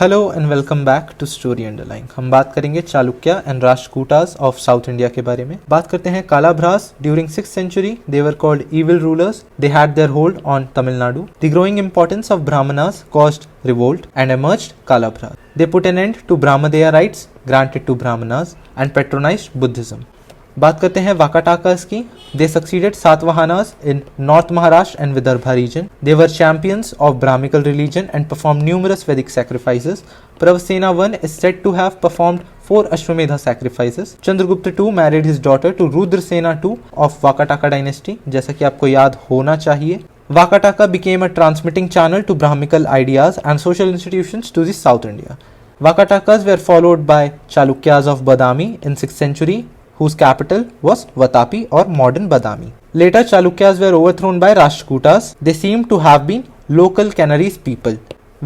Hello and welcome back to Story Underline. हम बात करेंगे Chalukya and Rashtrakutas of South India के बारे में। बात करते हैं Kalabhras. During 6th century they were called evil rulers. They had their hold on Tamil Nadu. The growing importance of Brahmanas caused revolt and emerged Kalabhras. They put an end to Brahmadeya rights granted to Brahmanas and patronized Buddhism. बात करते हैं वाकाटाकास की। They succeeded Satavahanas in north Maharashtra and Vidarbha region. They were champions of Brahmical religion and perform numerous Vedic sacrifices. Pravarasena one is said to have performed 4 Ashvamedha sacrifices. Chandragupta II married his daughter to Rudrasena II of Vakataka dynasty, जैसा कि आपको याद होना चाहिए। Vakataka became a transmitting channel to Brahmical ideas and social institutions to the South India. Vakatakas were followed by Chalukyas of Badami in 6th century, whose capital was Vatapi or modern Badami. Later, Chalukyas were overthrown by Rashtrakutas. They seem to have been local Canaries people.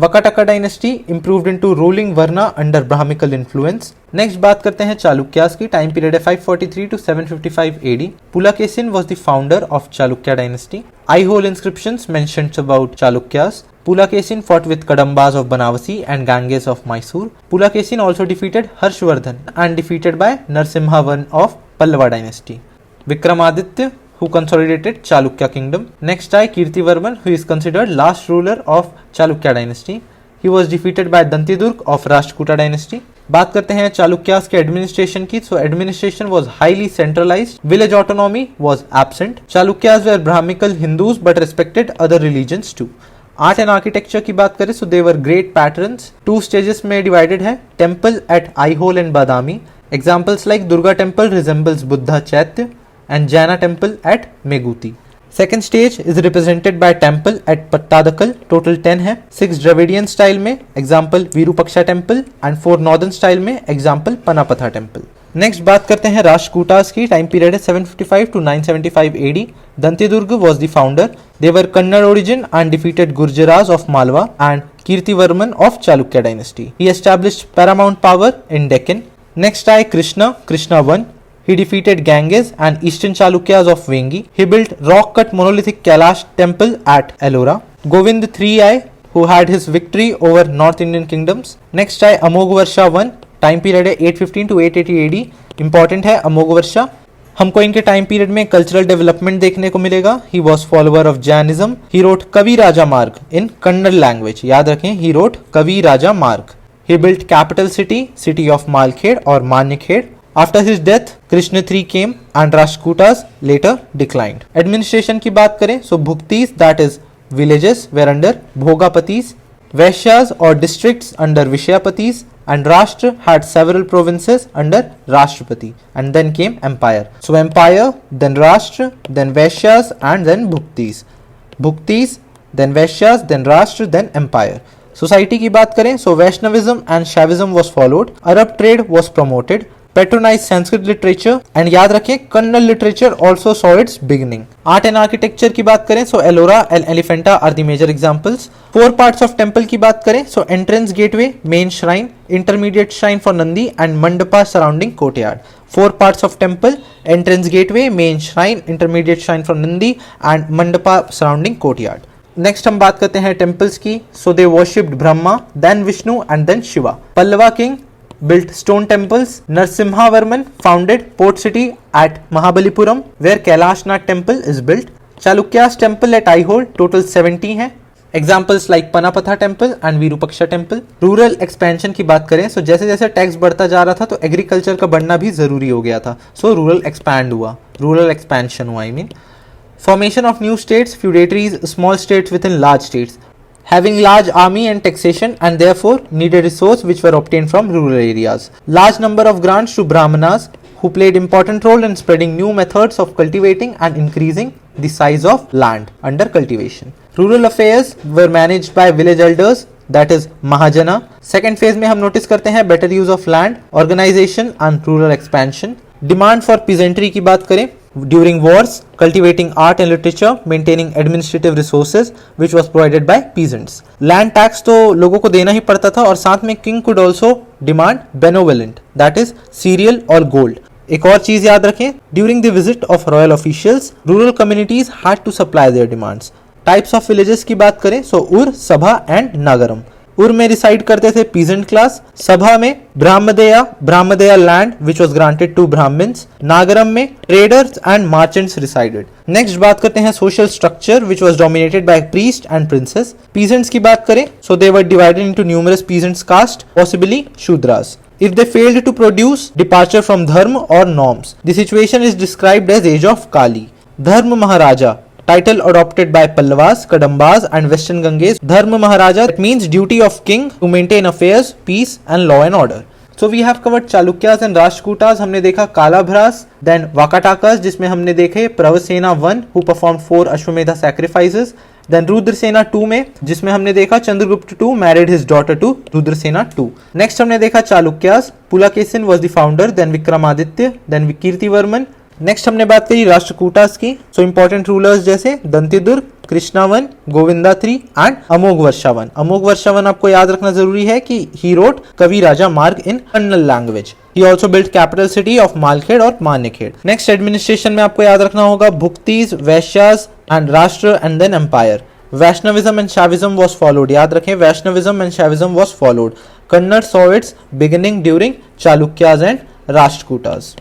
Vakataka dynasty improved into ruling Varna under Brahmical influence. Next बात करते हैं चालुक्यास की। Time period है 543 to 755 AD. Pulakesin was the founder of Chalukya dynasty. Eye-hole inscriptions mentions about Chalukyas. Pulakesin fought with Kadambas of Banavasi and Ganges of Mysore. Pulakesin also defeated Harshvardhan and defeated by Narsimhavan of Pallava dynasty. Vikramaditya, who consolidated Chalukya kingdom. Next I Kirtivarman, who is considered last ruler of Chalukya dynasty. He was defeated by Dantidurg of Rashtrakuta dynasty. बात करते हैं चालुक्यास के administration की। So administration was highly centralised. Village autonomy was absent. Chalukyas were Brahmical Hindus but respected other religions too. Art and architecture की बात करें so they were great patterns. 2 stages में divided है. Temple at Aihole and Badami. Examples like Durga temple resembles Buddha chaitya and Jaina temple at Meguti. Second stage is represented by temple at Pattadakal. Total 10 है. 6 Dravidian style में example Virupaksha temple and 4 northern style में example Panapatha temple. Next बात करते हैं राष्ट्रकूटास की। Time period है 755 to 975 AD. Dantidurg was the founder. They were Kannada origin and defeated Gurjaras of Malwa and Kirtivarman of Chalukya dynasty. He established paramount power in Deccan. Next I Krishna I. He defeated Ganges and eastern Chalukyas of Vengi. He built rock-cut monolithic Kailash temple at Ellora. Govind III, who had his victory over North Indian kingdoms. Next I Amoghavarsha I. Time period है 815 to 880 AD. Important है Amoghavarsha. हमको इनके time period में cultural development देखने को मिलेगा. He was follower of Jainism. He wrote Kavi Raja Marg in Kannada language. याद रखें, he wrote Kavi Raja Marg. He built capital city of Malkhed or Manyakhed. After his death, Krishna III came and Rashtrakutas later declined. Administration की बात करें so Bhuktis, that is villages, were under Bhogapatis. Vaishyas or districts under Vishyapatis, and Rashtra had several provinces under Rashtrapati, and then came empire. So empire, then Rashtra, then Vaishyas, and then Bhuktis. Bhuktis, then Vaishyas, then Rashtra, then empire. Society की बात करें so Vaishnavism and Shaivism was followed. Arab trade was promoted. Patronized Sanskrit literature and याद रखें Kannada literature also saw its beginning. Art and architecture की बात करें so Ellora and Elephanta are the major examples. 4 parts of temple की बात करें so entrance gateway, main shrine, intermediate shrine for Nandi and mandapa surrounding courtyard. 4 parts of temple: entrance gateway, main shrine, intermediate shrine for Nandi and mandapa surrounding courtyard. Next हम बात करते हैं temples की so they worshipped Brahma, then Vishnu and then Shiva. Pallava king built stone temples. Narsimhavarman founded port city at Mahabalipuram where Kailashnath temple is built. Chalukyas temple at Aihole, total 70 हैं. Examples like Panapatha temple and Virupaksha temple. Rural expansion की बात करें so जैसे जैसे tax बढ़ता जा रहा था तो एग्रीकल्चर का बढ़ना भी जरूरी हो गया था. So rural expand हुआ, rural expansion हुआ. I mean formation of new states, feudatories, small states within large states. Having large army and taxation and therefore needed resource which were obtained from rural areas. Large number of grants to Brahmanas who played important role in spreading new methods of cultivating and increasing the size of land under cultivation. Rural affairs were managed by village elders, that is Mahajana. Second phase में हम notice करते हैं better use of land, organization and rural expansion. Demand for peasantry की बात करें during wars, cultivating art and literature, maintaining administrative resources which was provided by peasants. Land tax तो लोगों को देना ही पड़ता था और साथ में king could also demand benevolent, that is cereal or gold. एक और चीज याद रखें, during the visit of royal officials, rural communities had to supply their demands. Types of villages की बात करें so Ur, Sabha and Nagaram. उर में रिसाइड करते थे पीजेंट क्लास, सभा में Brahmadeya land which was granted to Brahmans, Nagaram में traders and merchants resided. Next बात करते हैं social structure which was dominated by priest and princes. Peasants की बात करें so they were divided into numerous peasants caste, possibly Shudras. If they failed to produce departure from dharma or norms, the situation is described as age of Kali. Dharma Maharaja, title adopted by Pallavas, Kadambas and Western Ganges. Dharma Maharaja, that means duty of king to maintain affairs, peace and law and order. So we have covered Chalukyas and Rashtrakutas. हमने देखा कालाभ्रास, then Vakatakas जिसमें हमने देखे Pravarasena 1 who performed 4 Ashvamedha sacrifices. Then Rudrasena 2 में जिसमें हमने देखा Chandragupta 2 married his daughter to Rudrasena 2। Next हमने देखा Chalukyas, Pulakeshin was the founder, then Vikramaditya, then Kirtivarman. Next हमने बात करी राष्ट्रकूटास की। सो इंपॉर्टेंट रूलर्स जैसे दंतिदुर्ग, कृष्णावन, गोविंदा 3 एंड अमोघ वर्षावन। अमोघ वर्षावन आपको याद रखना जरूरी है कि he wrote Kavirajamarga in Kannada language. He also built capital city of Malkhed और मानेखेड़। नेक्स्ट एडमिनिस्ट्रेशन में आपको याद रखना होगा bhuktis, vaishyas and rashtra and then empire. Vaishnavism and Shaivism was followed, याद रखें Vaishnavism and Shaivism was followed. Kannada saw its beginning during Chalukyas and Rashtrakutas.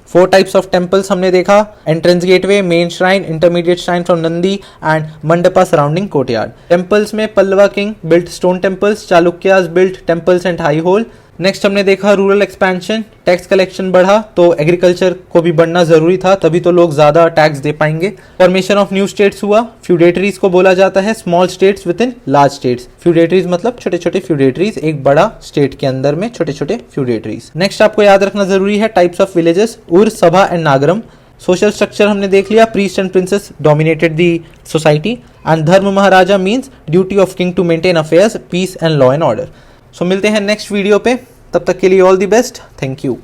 4 types of temples हमने देखा, entrance gateway, main shrine, intermediate shrine from Nandi and mandapa surrounding courtyard. Temples में Pallava king built stone temples, Chalukyas built temples and Aihole. Next हमने देखा rural expansion, tax collection बढ़ा तो agriculture को भी बढ़ना जरूरी था, तभी तो लोग ज्यादा टैक्स दे पाएंगे। फॉर्मेशन ऑफ न्यू स्टेट्स हुआ, फ्यूडेटरीज को बोला जाता है small states with in large states. Feudatories मतलब छोटे छोटे फ्यूडेटरीज, एक बड़ा स्टेट के अंदर में छोटे छोटे फ्यूडेटरीज। नेक्स्ट आपको याद रखना जरूरी है टाइप्स ऑफ विलेजेस, उर, सभा एंड नागरम। सोशल स्ट्रक्चर हमने देख लिया, priest and princes dominated the society and dharma maharaja means duty of king to maintain affairs, peace and law and order. So मिलते हैं नेक्स्ट वीडियो पे, तब तक के लिए all the best, thank you.